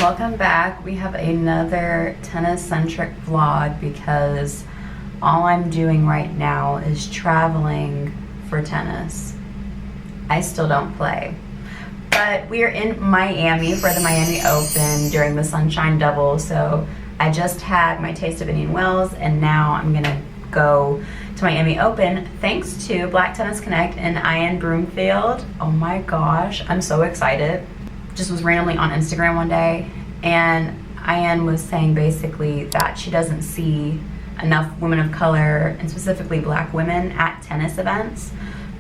Welcome back. We have another tennis-centric vlog because all I'm doing right now is traveling for tennis. I still don't play. But we are in Miami for the Miami Open during the Sunshine Double, so I just had my taste of Indian Wells and now I'm gonna go to Miami Open thanks to Black Tennis Connect and Ian Broomfield. Oh my gosh, I'm so excited. Just was randomly on Instagram one day and Ian was saying basically that she doesn't see enough women of color and specifically black women at tennis events,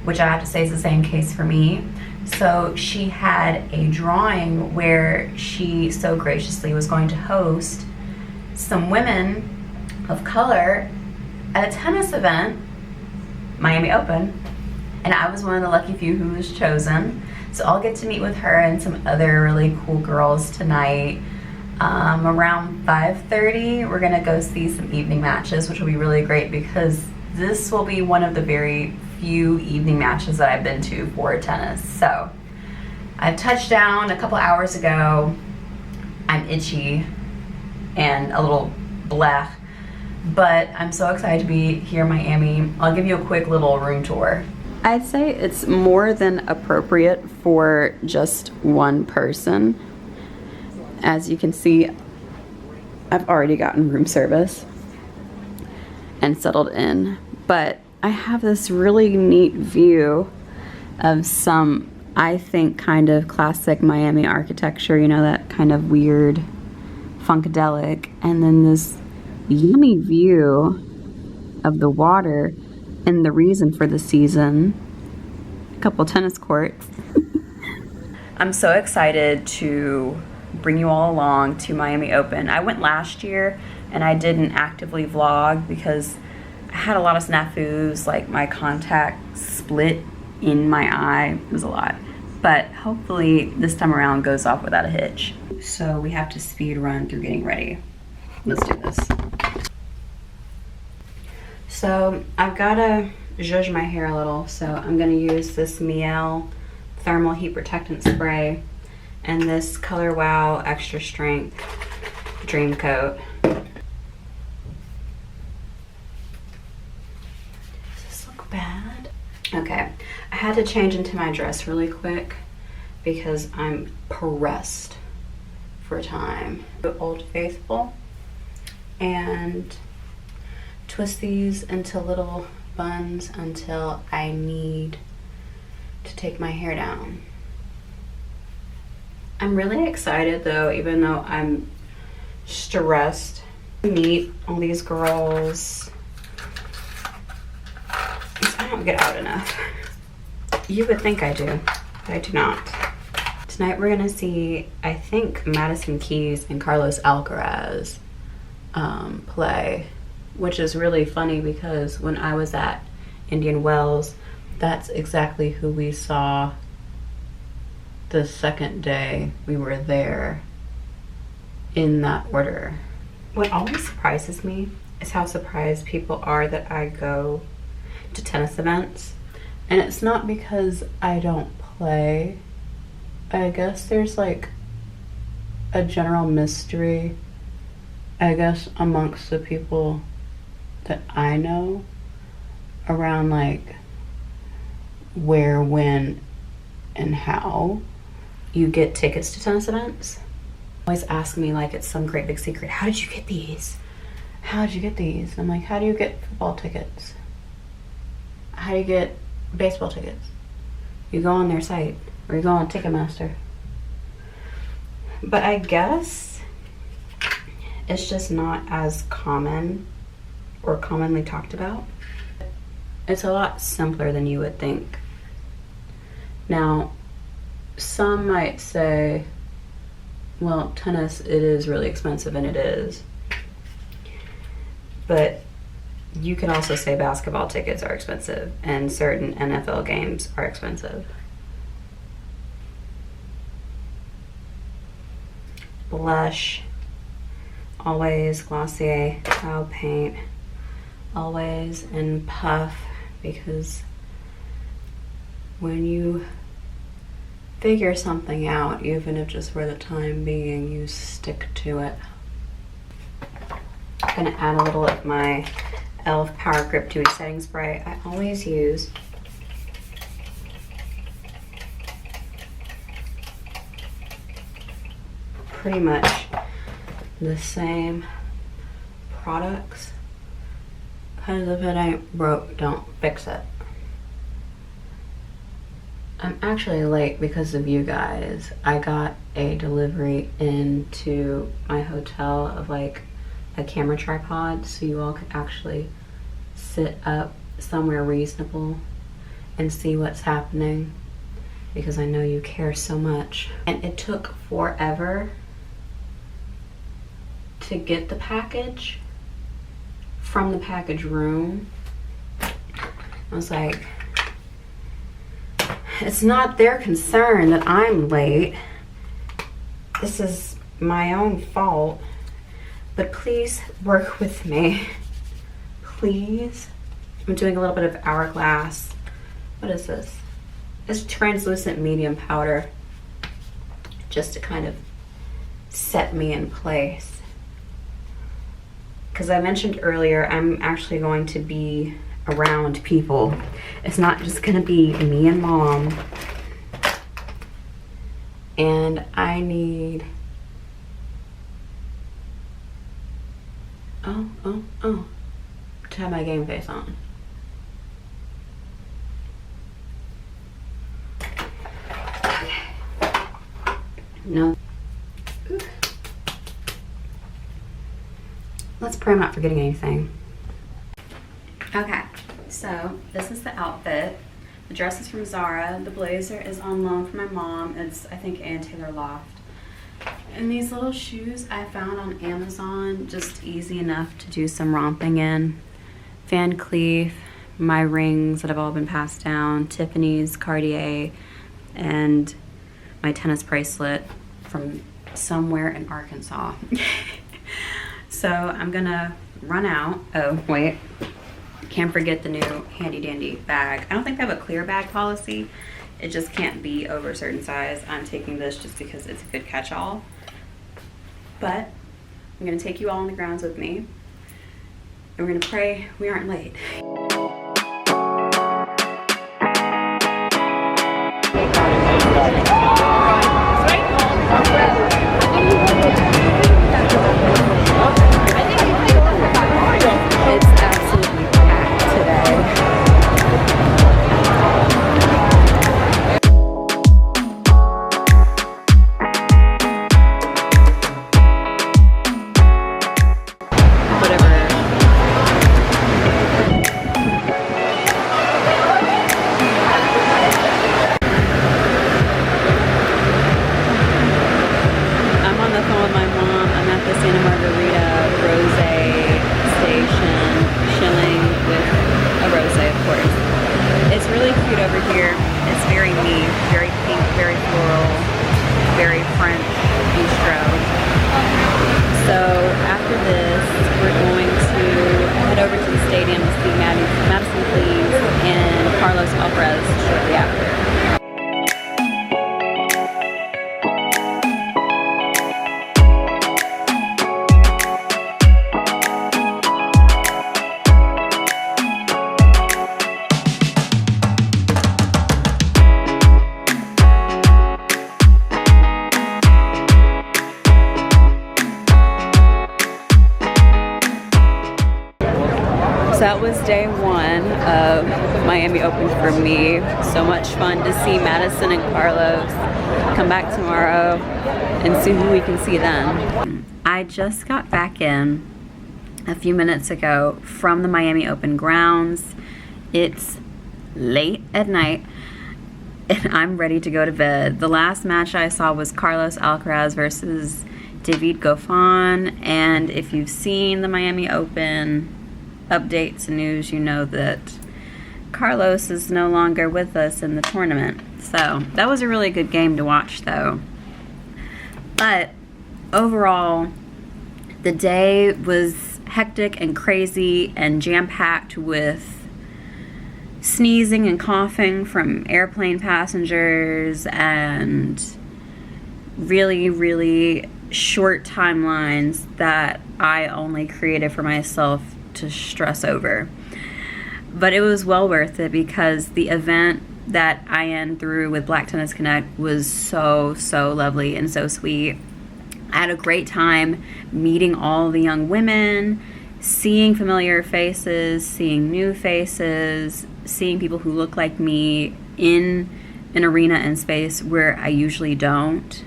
which I have to say is the same case for me. So she had a drawing where she so graciously was going to host some women of color at a tennis event, Miami Open, and I was one of the lucky few who was chosen. So I'll get to meet with her and some other really cool girls tonight. Around 5:30, we're gonna go see some evening matches, which will be really great because this will be one of the very few evening matches that I've been to for tennis. So I touched down a couple hours ago. I'm itchy and a little blech, but I'm so excited to be here in Miami. I'll give you a quick little room tour. I'd say it's more than appropriate for just one person. As you can see, I've already gotten room service and settled in, but I have this really neat view of some, I think, kind of classic Miami architecture, you know, that kind of weird funkadelic, and then this yummy view of the water and the reason for the season, a couple tennis courts. I'm so excited to bring you all along to Miami Open. I went last year and I didn't actively vlog because I had a lot of snafus, like my contact split in my eye. It was a lot. But hopefully this time around goes off without a hitch. So we have to speed run through getting ready. Let's do this. So I've got to zhuzh my hair a little, so I'm going to use this Miele Thermal Heat Protectant Spray and this Color Wow Extra Strength Dream Coat. Does this look bad? Okay, I had to change into my dress really quick because I'm pressed for time. Old Faithful and twist these into little buns until I need to take my hair down. I'm really excited though, even though I'm stressed to meet all these girls. I don't get out enough. You would think I do, but I do not. Tonight we're gonna see, I think, Madison Keys and Carlos Alcaraz play, which is really funny because when I was at Indian Wells, that's exactly who we saw the second day we were there, in that order. What always surprises me is how surprised people are that I go to tennis events. And it's not because I don't play. I guess there's like a general mystery, I guess, amongst the people that I know around like where, when, and how you get tickets to tennis events. Always ask me like it's some great big secret. How did you get these? How did you get these? And I'm like, how do you get football tickets? How do you get baseball tickets? You go on their site or you go on Ticketmaster. But I guess it's just not as common or commonly talked about. It's a lot simpler than you would think. Now, some might say, well, tennis, it is really expensive, and it is. But you can also say basketball tickets are expensive, and certain NFL games are expensive. Blush, always Glossier Cloud Paint, always in Puff, because when you figure something out, even if just for the time being you stick to it. I'm gonna add a little of my e.l.f. Power Grip Dewy Setting Spray. I always use pretty much the same products, because if it ain't broke, don't fix it. I'm actually late because of you guys. I got a delivery into my hotel of like a camera tripod so you all could actually sit up somewhere reasonable and see what's happening, because I know you care so much. And it took forever to get the package from the package room. I was like, it's not their concern that I'm late. This is my own fault. But please work with me. Please. I'm doing a little bit of Hourglass. What is this? It's translucent medium powder, just to kind of set me in place. Because I mentioned earlier, I'm actually going to be around people. It's not just gonna be me and Mom. And I need, to have my game face on. Okay. No. Ooh. Let's pray I'm not forgetting anything. Okay, so this is the outfit. The dress is from Zara. The blazer is on loan from my mom. It's, I think, Ann Taylor Loft. And these little shoes I found on Amazon, just easy enough to do some romping in. Van Cleef, my rings that have all been passed down, Tiffany's, Cartier, and my tennis bracelet from somewhere in Arkansas. So I'm gonna run out. Oh, wait. Can't forget the new handy dandy bag. I don't think they have a clear bag policy. It just can't be over a certain size. I'm taking this just because it's a good catch-all. But I'm gonna take you all on the grounds with me, and we're gonna pray we aren't late. It's absolutely packed today. So that was day one of Miami Open for me. So much fun to see Madison and Carlos. Come back tomorrow and see who we can see then. I just got back in a few minutes ago from the Miami Open grounds. It's late at night and I'm ready to go to bed. The last match I saw was Carlos Alcaraz versus David Goffin, and if you've seen the Miami Open updates and news, you know that Carlos is no longer with us in the tournament. So that was a really good game to watch though. But overall, the day was hectic and crazy and jam-packed with sneezing and coughing from airplane passengers and really, really short timelines that I only created for myself to stress over. But it was well worth it because the event that I threw with Black Tennis Connect was so lovely and so sweet. I had a great time meeting all the young women, seeing familiar faces, seeing new faces, seeing people who look like me in an arena and space where I usually don't,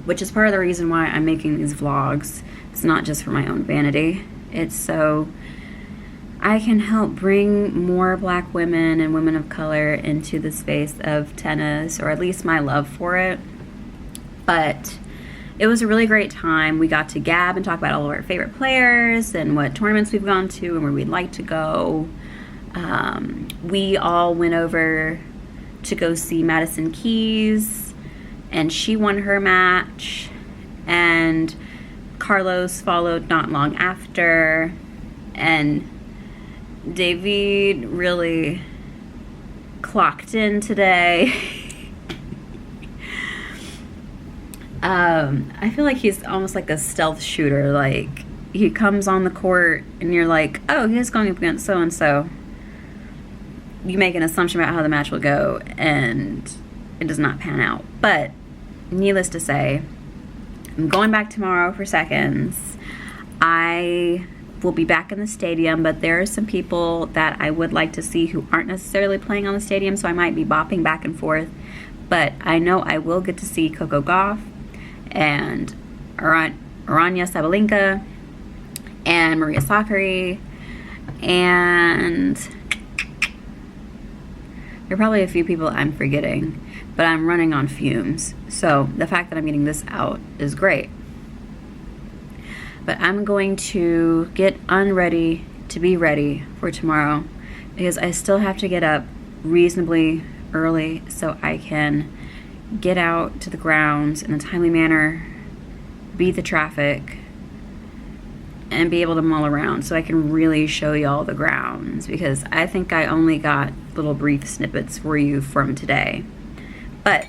which is part of the reason why I'm making these vlogs. It's not just for my own vanity. It's so I can help bring more Black women and women of color into the space of tennis, or at least my love for it. But it was a really great time. We got to gab and talk about all of our favorite players and what tournaments we've gone to and where we'd like to go. We all went over to go see Madison Keys, and she won her match, and Carlos followed not long after, and David really clocked in today. I feel like he's almost like a stealth shooter. Like, he comes on the court and you're like, oh, he's going up against so-and-so. You make an assumption about how the match will go, and it does not pan out. But needless to say, I'm going back tomorrow for seconds. I will be back in the stadium, but there are some people that I would like to see who aren't necessarily playing on the stadium, so I might be bopping back and forth. But I know I will get to see Coco Gauff and Aranya Sabalenka and Maria Sakkari, and there are probably a few people I'm forgetting, but I'm running on fumes. So the fact that I'm getting this out is great. But I'm going to get unready to be ready for tomorrow because I still have to get up reasonably early so I can get out to the grounds in a timely manner, beat the traffic, and be able to mull around so I can really show y'all the grounds, because I think I only got little brief snippets for you from today. But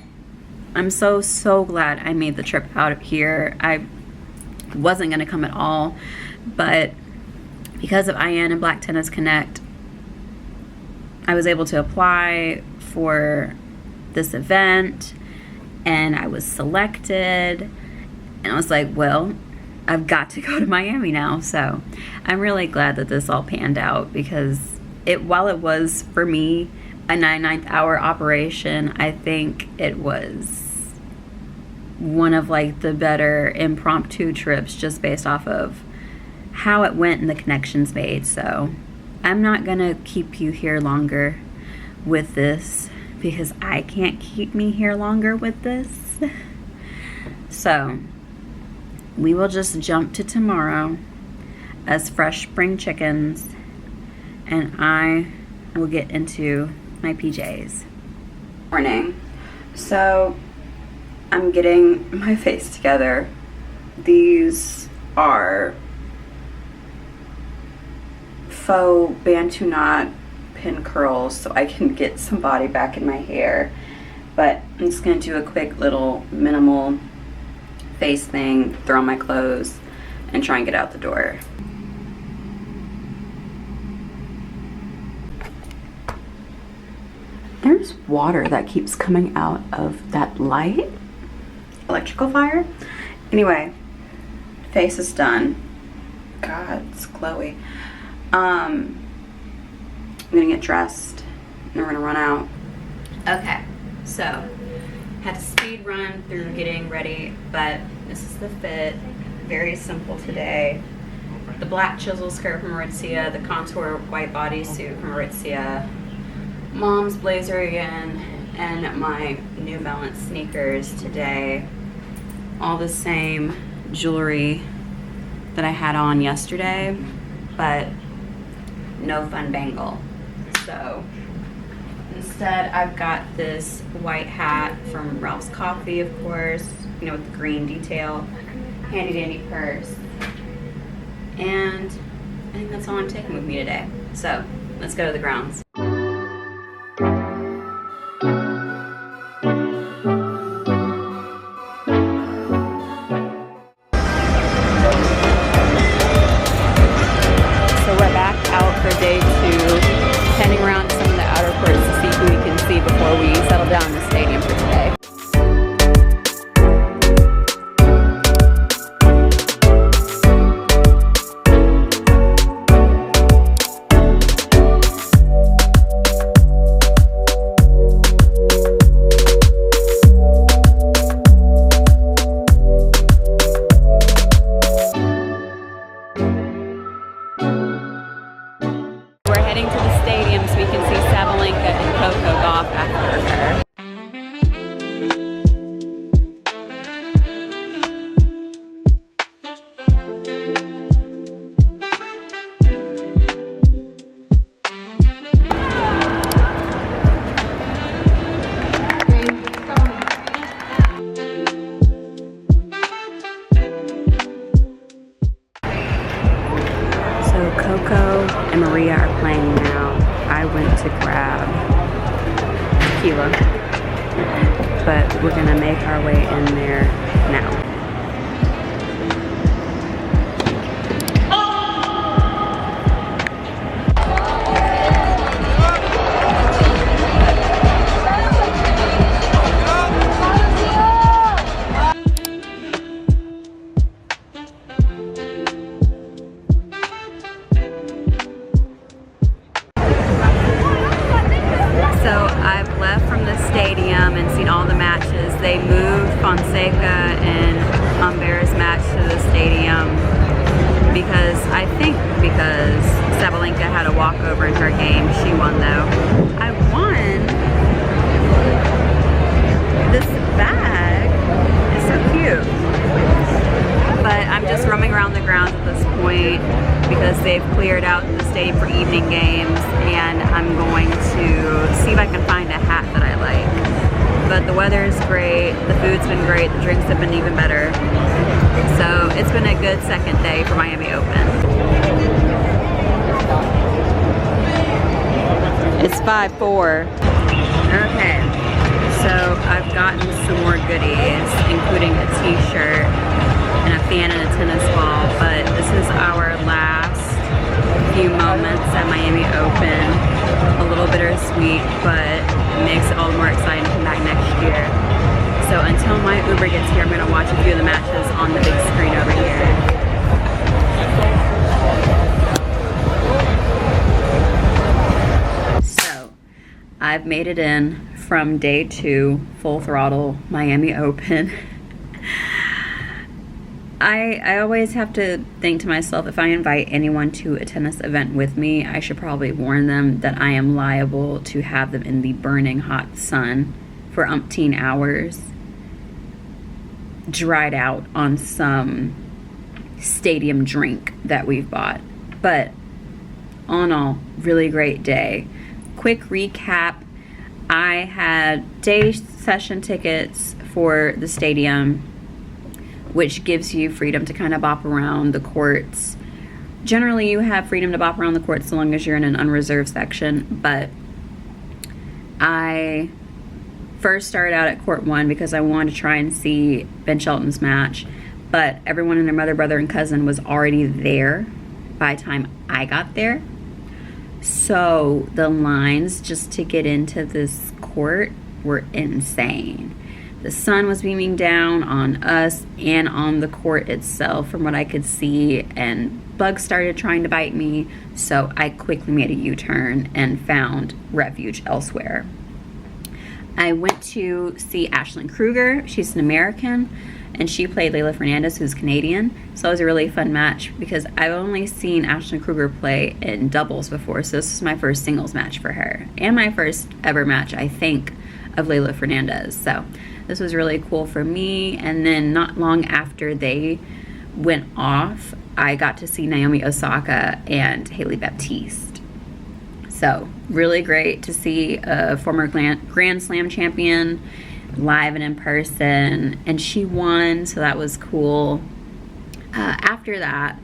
I'm so glad I made the trip out of here. I wasn't going to come at all, but because of IN and Black Tennis Connect, I was able to apply for this event and I was selected, and I was like, well, I've got to go to Miami now. So I'm really glad that this all panned out, because while it was for me a 9/9 hour operation, I think it was one of like the better impromptu trips just based off of how it went and the connections made. So I'm not gonna keep you here longer with this because I can't keep me here longer with this. So we will just jump to tomorrow as fresh spring chickens, and I will get into my PJs. Morning. So I'm getting my face together. These are faux bantu knot pin curls so I can get some body back in my hair. But I'm just gonna do a quick little minimal face thing, throw on my clothes, and try and get out the door. There's water that keeps coming out of that light. Electrical fire? Anyway, face is done. God, it's glowy. I'm gonna get dressed and we're gonna run out. Okay, so had to speed run through getting ready, but this is the fit. Very simple today. The black chisel skirt from Aritzia, the contour white bodysuit from Aritzia, mom's blazer again, and my New Balance sneakers today. All the same jewelry that I had on yesterday, but no fun bangle. So instead I've got this white hat from Ralph's Coffee, of course, you know, with the green detail, handy dandy purse, and I think that's all I'm taking with me today. So let's go to the grounds. and Maria are playing now. I went to grab tequila, but we're gonna make our way in there now. They moved Fonseca and Humbera's match to the stadium because Sabalenka had a walkover in her game. She won though. I won. This bag is so cute. But I'm just roaming around the grounds at this point because they've cleared out the stadium for evening games, and I'm going to see if I can find a hat that I like. But the weather is great, the food's been great, the drinks have been even better. So it's been a good second day for Miami Open. It's 5-4. Okay, so I've gotten some more goodies, including a t-shirt and a fan and a tennis ball, but this is our last few moments at Miami Open. A little bittersweet, but makes it all the more exciting to come back next year. So until my Uber gets here, I'm going to watch a few of the matches on the big screen over here. So I've made it in from day 2, full throttle, Miami Open. I always have to think to myself, if I invite anyone to a tennis event with me, I should probably warn them that I am liable to have them in the burning hot sun for umpteen hours, dried out on some stadium drink that we've bought. But all in all, really great day. Quick recap, I had day session tickets for the stadium, which gives you freedom to kind of bop around the courts. Generally, you have freedom to bop around the courts so long as you're in an unreserved section, but I first started out at court 1 because I wanted to try and see Ben Shelton's match, but everyone and their mother, brother, and cousin was already there by the time I got there. So the lines just to get into this court were insane. The sun was beaming down on us and on the court itself from what I could see, and bugs started trying to bite me, so I quickly made a U-turn and found refuge elsewhere. I went to see Ashlyn Kruger. She's an American, and she played Leylah Fernandez, who's Canadian, so it was a really fun match because I've only seen Ashlyn Kruger play in doubles before, so this is my first singles match for her, and my first ever match, I think, of Leylah Fernandez. So this was really cool for me. And then not long after they went off, I got to see Naomi Osaka and Hailey Baptiste. So really great to see a former Grand Slam champion live and in person, and she won, so that was cool. After that,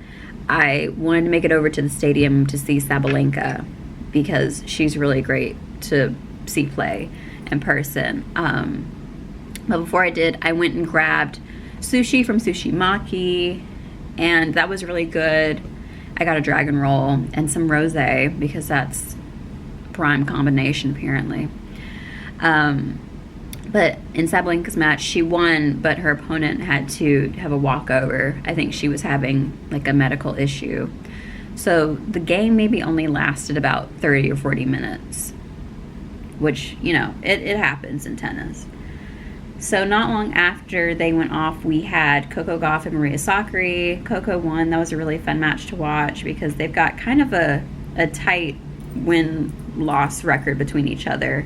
I wanted to make it over to the stadium to see Sabalenka because she's really great to see play in person. But before I did, I went and grabbed sushi from Sushi Maki, and that was really good. I got a dragon roll and some rosé because that's prime combination apparently. But in Sabalenka's match, she won, but her opponent had to have a walkover. I think she was having like a medical issue. So the game maybe only lasted about 30 or 40 minutes, which, you know, it happens in tennis. So not long after they went off, we had Coco Gauff and Maria Sakkari. Coco won. That was a really fun match to watch because they've got kind of a tight win-loss record between each other,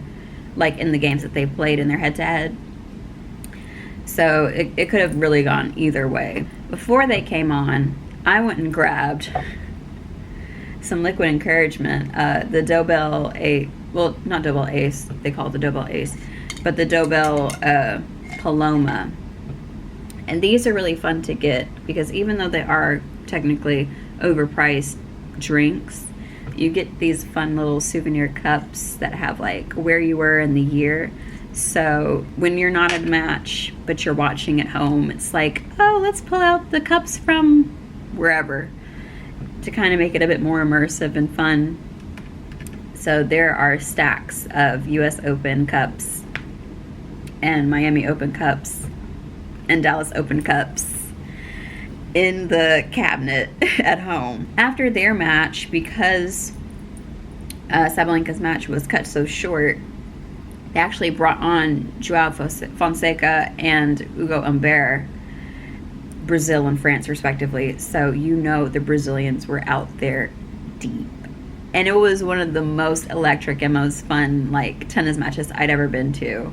like in the games that they've played in their head-to-head. So it could have really gone either way. Before they came on, I went and grabbed some liquid encouragement. The Dobell well, not Dobell Ace, they call it the Dobell Ace, but the Dobell Paloma. And these are really fun to get because even though they are technically overpriced drinks, You get these fun little souvenir cups that have like where you were in the year. So when you're not at a match, but you're watching at home, it's like, oh, let's pull out the cups from wherever to kind of make it a bit more immersive and fun. So there are stacks of US Open cups and Miami Open cups and Dallas Open cups in the cabinet at home. After their match, because Sabalenka's match was cut so short, they actually brought on Joao Fonseca and Hugo Humbert, Brazil and France respectively. So you know the Brazilians were out there deep. And it was one of the most electric and most fun like tennis matches I'd ever been to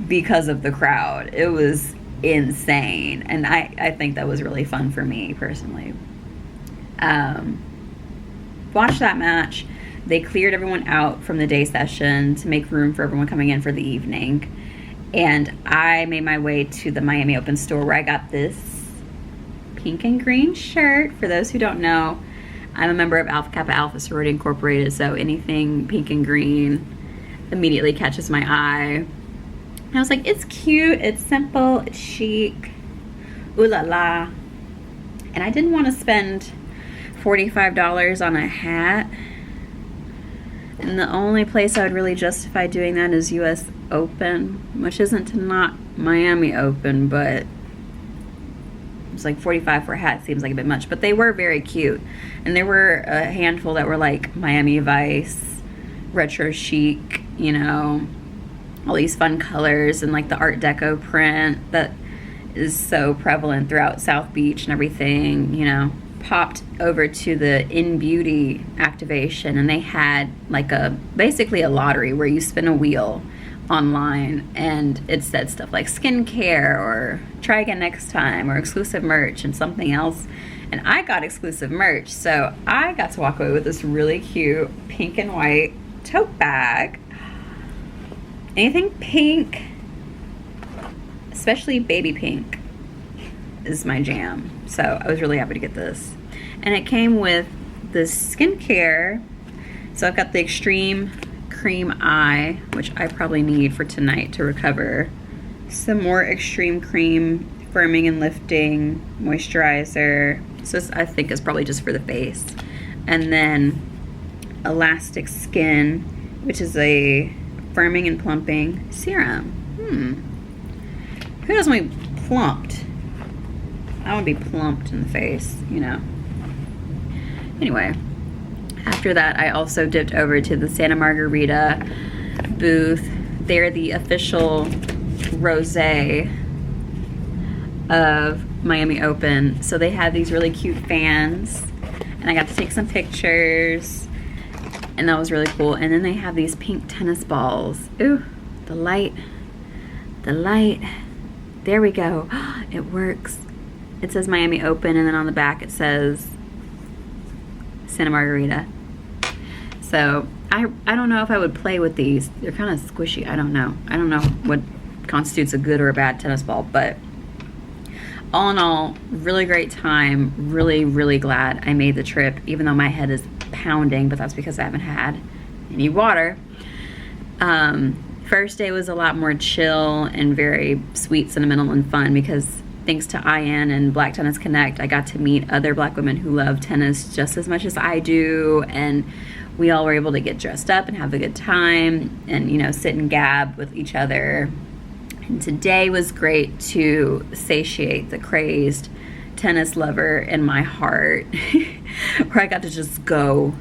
because of the crowd. It was insane, and I think that was really fun for me personally. Watched that match. They cleared everyone out from the day session to make room for everyone coming in for the evening, and I made my way to the Miami Open store where I got this pink and green shirt. For those who don't know, I'm a member of Alpha Kappa Alpha Sorority Incorporated, so anything pink and green immediately catches my eye. And I was like, it's cute, it's simple, it's chic, ooh la la. And I didn't want to spend $45 on a hat. And the only place I would really justify doing that is US Open, which isn't not Miami Open, but it's like $45 for a hat seems like a bit much. But they were very cute. And there were a handful that were like Miami Vice, retro chic, you know, all these fun colors and like the Art Deco print that is so prevalent throughout South Beach and everything, you know. Popped over to the In Beauty activation, and they had like basically a lottery where you spin a wheel online and it said stuff like skincare or try again next time or exclusive merch and something else. And I got exclusive merch, so I got to walk away with this really cute pink and white tote bag. Anything pink, especially baby pink, is my jam. So I was really happy to get this. And it came with this skincare. So I've got the Extreme Cream Eye, which I probably need for tonight to recover. Some more Extreme Cream firming and lifting moisturizer. So this, I think, is probably just for the face. And then Elastic Skin, which is a firming and plumping serum. Who doesn't want to be plumped? I want to be plumped in the face, you know. Anyway, after that, I also dipped over to the Santa Margarita booth. They're the official rosé of Miami Open. So they had these really cute fans, and I got to take some pictures, and that was really cool. And then they have these pink tennis balls. Ooh, the light. There we go. It works. It says Miami Open, and then on the back it says Santa Margarita. So I don't know if I would play with these. They're kind of squishy. I don't know what constitutes a good or a bad tennis ball, but all in all, really great time. Really glad I made the trip, even though my head is pounding, but that's because I haven't had any water. First day was a lot more chill and very sweet, sentimental, and fun because thanks to IN and Black Tennis Connect, I got to meet other Black women who love tennis just as much as I do, and we all were able to get dressed up and have a good time and, you know, sit and gab with each other. And today was great to satiate the crazed tennis lover in my heart, where I got to just go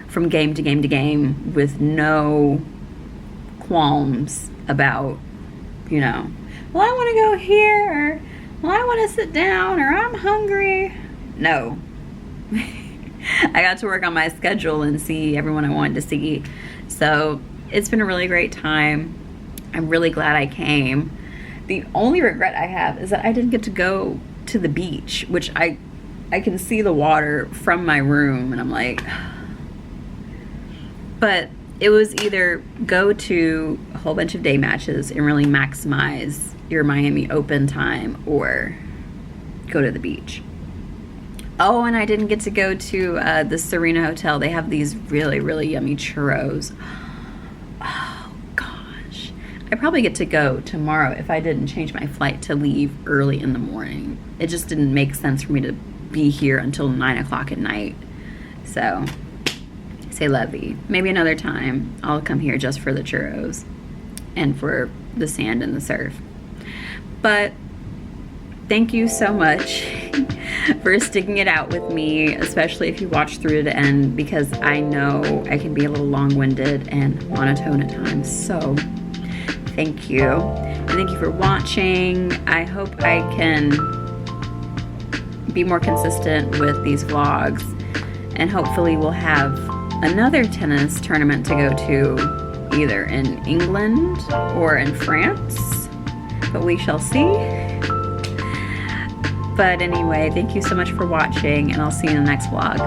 from game to game to game with no qualms about, you know, well, I want to go here, or well, I want to sit down, or I'm hungry. No. I got to work on my schedule and see everyone I wanted to see. So it's been a really great time. I'm really glad I came. The only regret I have is that I didn't get to go to the beach, which I can see the water from my room, and I'm like, but it was either go to a whole bunch of day matches and really maximize your Miami Open time, or go to the beach. Oh, and I didn't get to go to the Serena Hotel. They have these really, really yummy churros. Oh, gosh. I probably get to go tomorrow if I didn't change my flight to leave early in the morning. It just didn't make sense for me to be here until 9 o'clock at night. So, c'est la vie. Maybe another time I'll come here just for the churros and for the sand and the surf. But thank you so much for sticking it out with me, especially if you watch through to the end, because I know I can be a little long-winded and monotone at times. So thank you. And thank you for watching. I hope I can be more consistent with these vlogs, and hopefully we'll have another tennis tournament to go to, either in England or in France, but we shall see. But anyway, thank you so much for watching, and I'll see you in the next vlog.